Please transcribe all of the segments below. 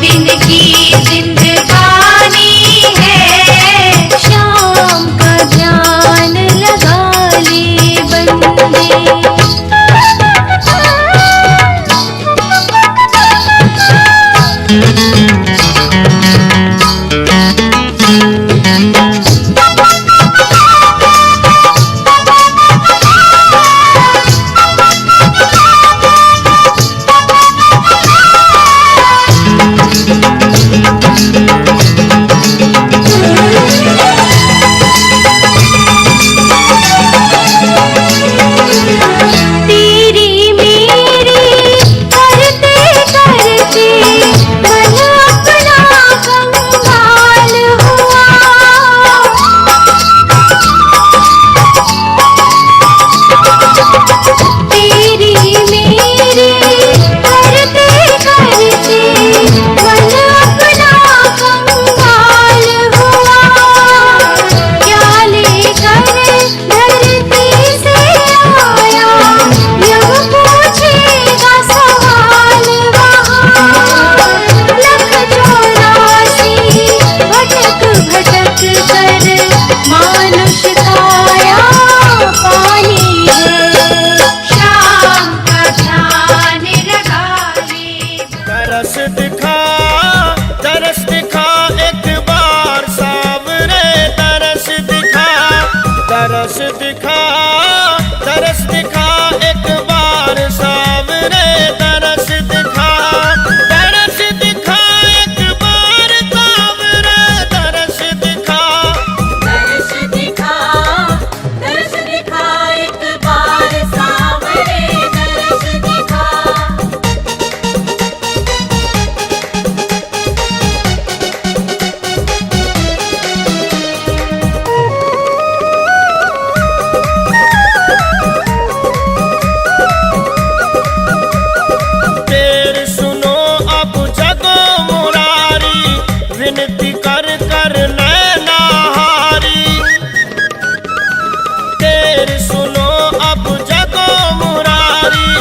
दिन की जिंदगानी है, शाम विनती कर कर नैनाहारी। तेर सुनो अब जगो मुरारी,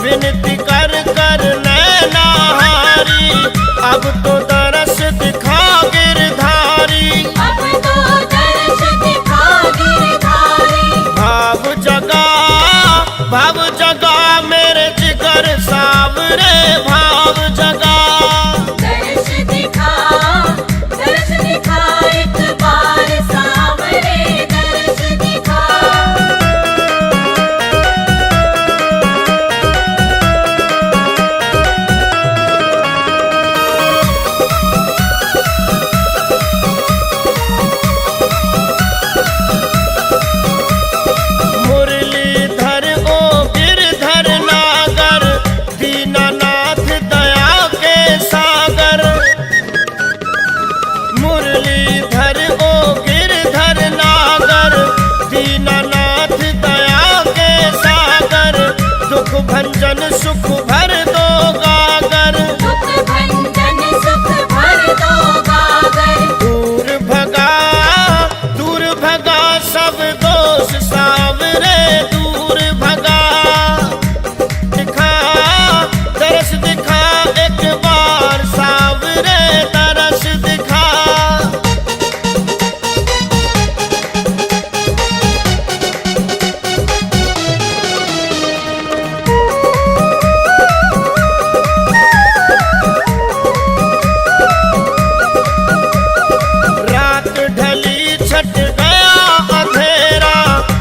विनती कर कर नैनाहारी। अब तो दरस दिखा गिरधारी, अब तो दरस दिखा गिरधारी। भाव जगा मेरे जिगर सावरे, भाव जगा। दरस दिखा एक बार सावरे, दरस दिखा। मुरलीधर ओ गिरधर नागर, दीनानाथ दया के सागर। मुरलीधर ओ गिरधर नागर, दीनानाथ दया के सागर। दुख भंजन सुख भर दो गागर, दुख भंजन सुख भर दो गागर। दूर भगा सब दोष सावरे, दूर भगा। दिखा दरस दिखा एक बार सावरे, दरस दिखा। रात ढली छट गया अंधेरा,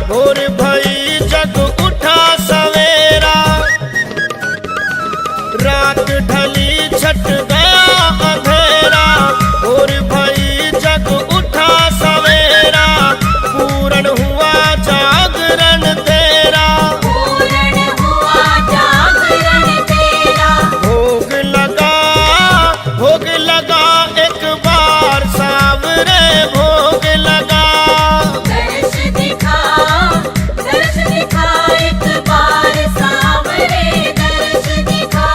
भोर भई जग उठा सवेरा। रात ढली छट गया अंधेरा, भोर भई जग उठा सवेरा। पूर्ण हुआ जागरण तेरा, पूर्ण हुआ जागरण तेरा। भोग लगा एक बार सावरे, भोग लगा। दरस दिखा एक बार सावरे, दरस दिखा।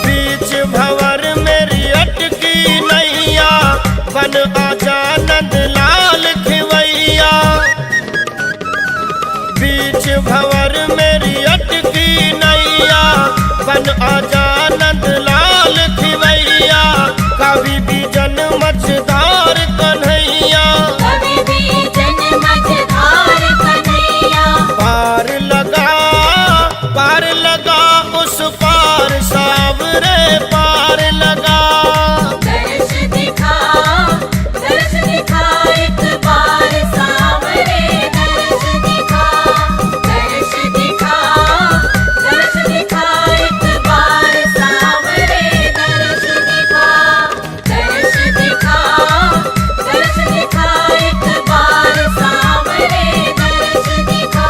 बीच भंवर मेरी अटकी नैया, बन आजा नंद लाल खिवैया। बीच भंवर मेरी अटकी नैया, बन आजा नंद लाल खिवैया। कभी भी जन मझधार कन्हैया, कभी भी जन मझधार कन्हैया। पार लगा उस पार सावरे, पार लगा। दरस दिखा एक बार सावरे, दरस दिखा। दरस दिखा एक बार सावरे, दरस दिखा। दरस दिखा एक बार सावरे, दरस दिखा।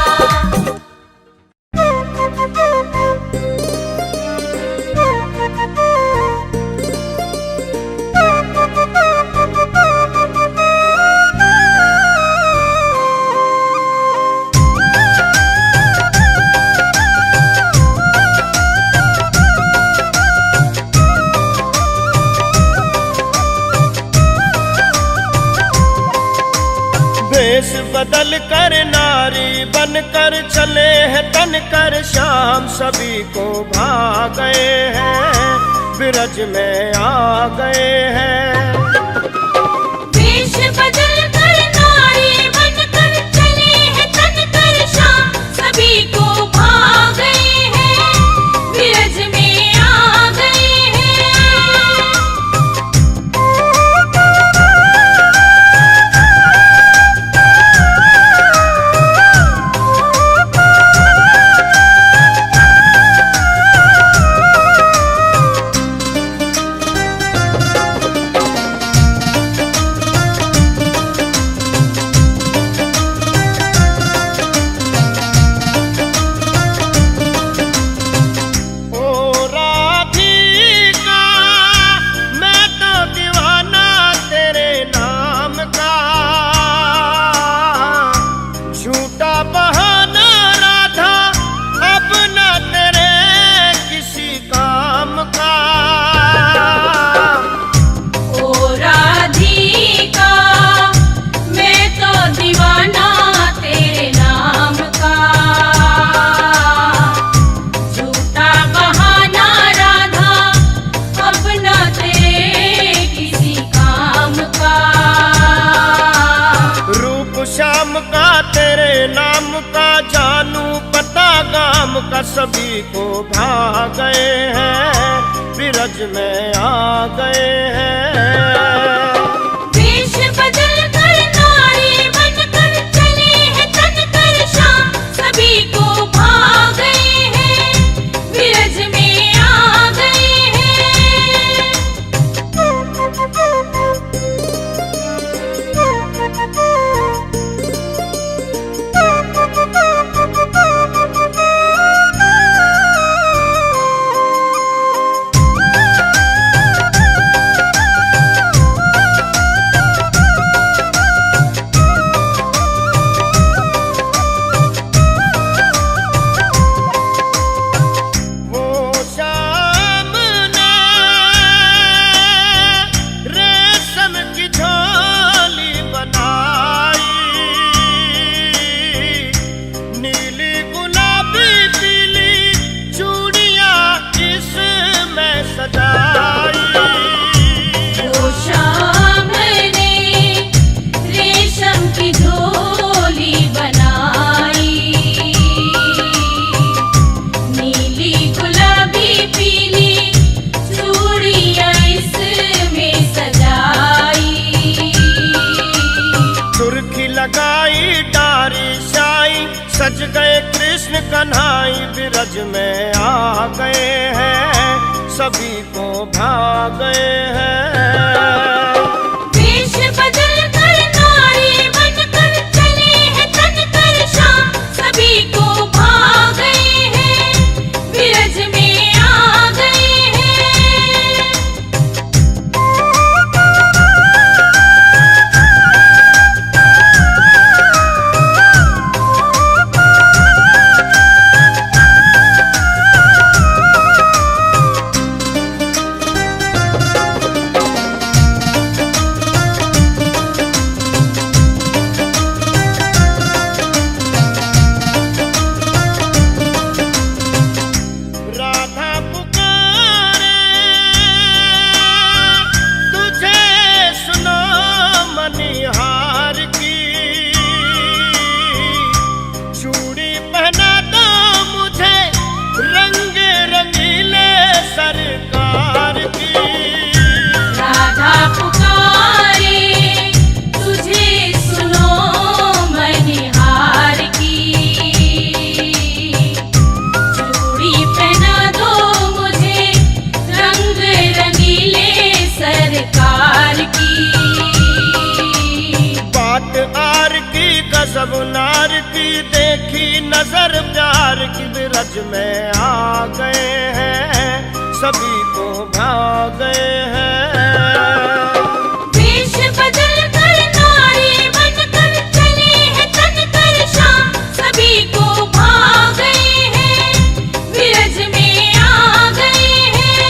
वेश बदल कर नारी बनकर चले हैं तन कर श्याम। सभी को भा गए हैं, ब्रज में आ गए हैं। वेश बदल कर नारी बनकर चले हैं तन कर श्याम। सभी को भा गए हैं, ब्रज में आ गए हैं। का सभी को भा गए हैं, बिरज में आ गए हैं। वेश बदल कर नारी बनकर चले हैं तन कर श्याम, सभी को भा गए हैं, विरज में आ गए हैं। सज गए कृष्ण कन्हाई, बिरज में आ गए हैं, सभी को भा गए हैं। वेश बदल कर नारी बनकर चले हैं तन कर श्याम, सभी को भा गए हैं, विरज में आ गए हैं। सब नार की देखी नजर प्यार की, बिरज में आ गए हैं, सभी को भा गए हैं। वेश बदल कर नारी बनकर चले हैं तन कर श्याम, सभी को भा गए हैं, विरज में आ गए हैं।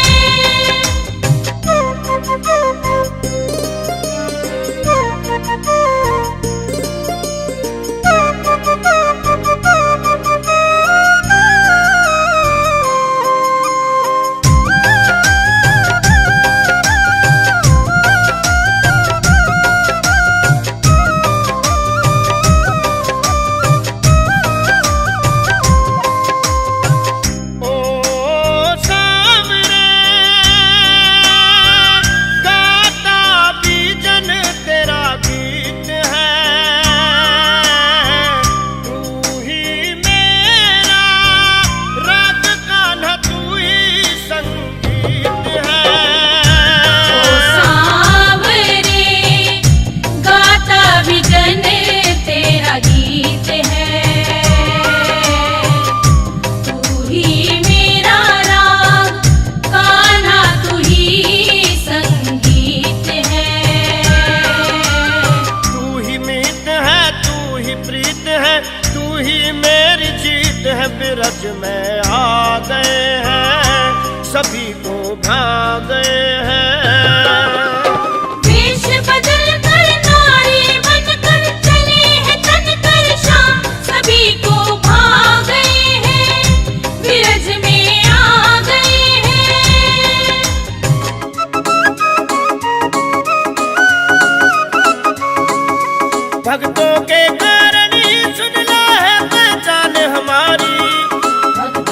बिरज में आ गए हैं, सभी को भा गए हैं। वेश बदल कर नारी बनकर चले हैं तन कर श्याम, सभी को भा गए हैं, बिरज में आ गए हैं। भक्तों के कारण ही सुन ला है पहचान हमारी, भक्तों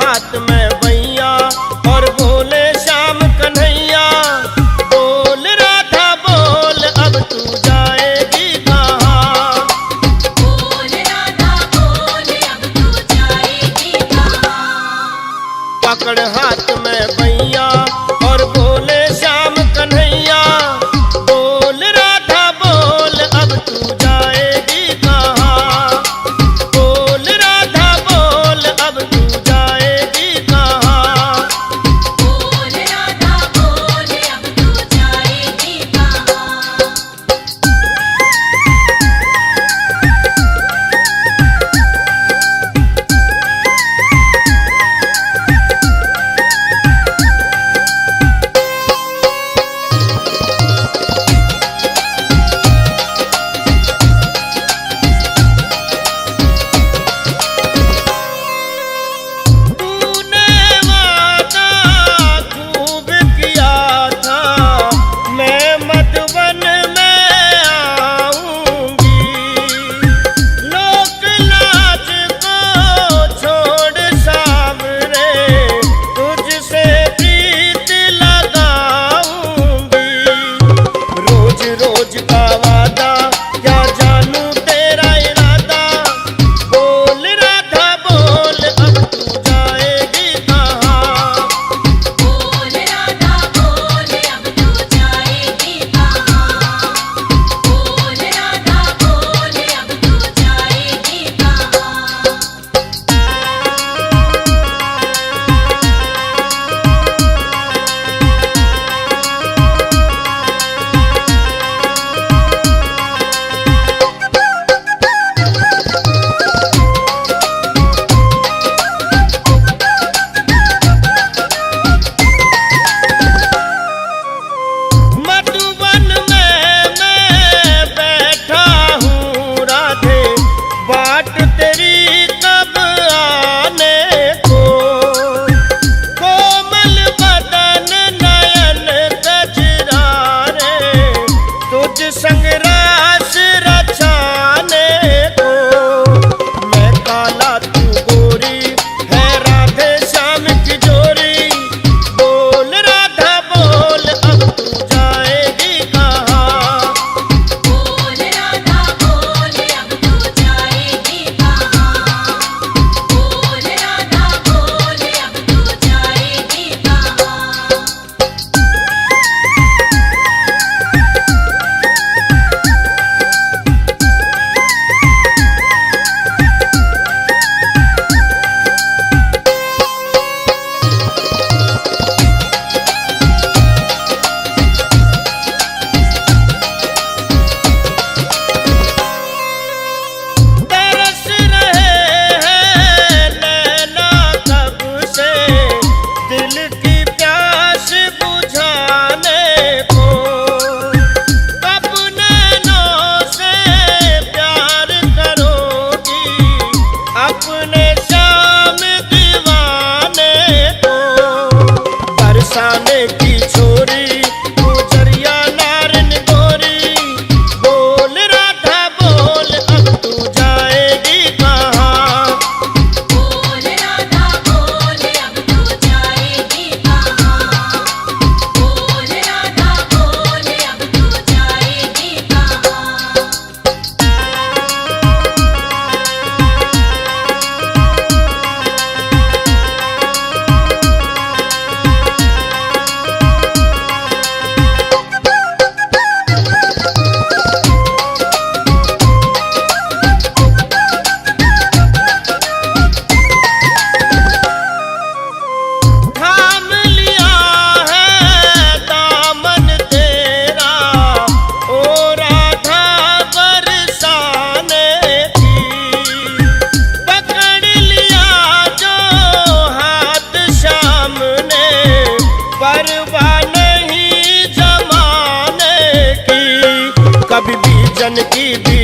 हाथ में बैया और बोले श्याम कन्हैया, बोल राधा बोल अब तू जाएगी कहाँ। बोल राधा बोल अब तू जाएगी कहाँ। पकड़ हाथ में बैया और बोले श्याम कन्हैया, बोल राधा बोल अब तू जाएगी कहाँ। बोल राधा बोल अब तू जाएगी कहाँ। बोल राधा बोल अब तू जाएगी कहाँ। तूने वादा खूब किया था, मैं मधुबन में आऊंगी। लोक लाज को छोड़ सावरे, तुझसे प्रीत लगाऊंगी। रोज रोज का वादा क्या जानू तेरा इरादा, बोल राधा बोल अब तू जाएगी कहाँ। बोल राधा बोल अब तू जाएगी कहाँ। बोल राधा बोल अब तू जाएगी कहाँ। मधुबन में मैं बैठा हूँ राधे, बाट तेरी कब आने को। कोमल बदन नयन कजरारे, तुझ संग रास रचाने को। मैं काला तू गोरी है राधे श्याम की जोरी, बोल राधा बोल अब तू जाएगी कहाँ। बोल राधा बोल अब तू जाएगी कहाँ। बोल राधा बोल अब तू जाएगी कहाँ। तरस रहे हैं नैना कब से, दिल की प्यास बुझाने को। कब नैनों से प्यार करोगी, अपने श्याम दीवाने को। बरसाने की छोरी गुजरिया नारन गोरी, बोल राधा बोल अब तू जाएगी कहाँ। बोल राधा बोल अब तू जाएगी कहाँ। बोल राधा बोल अब तू जाएगी कहाँ। थाम लिया है दामन तेरा, ओ राधा बरसाने की। पकड़ लिया जो हाथ श्याम ने, परवाह नहीं जमाने की। कभी भी जन की भी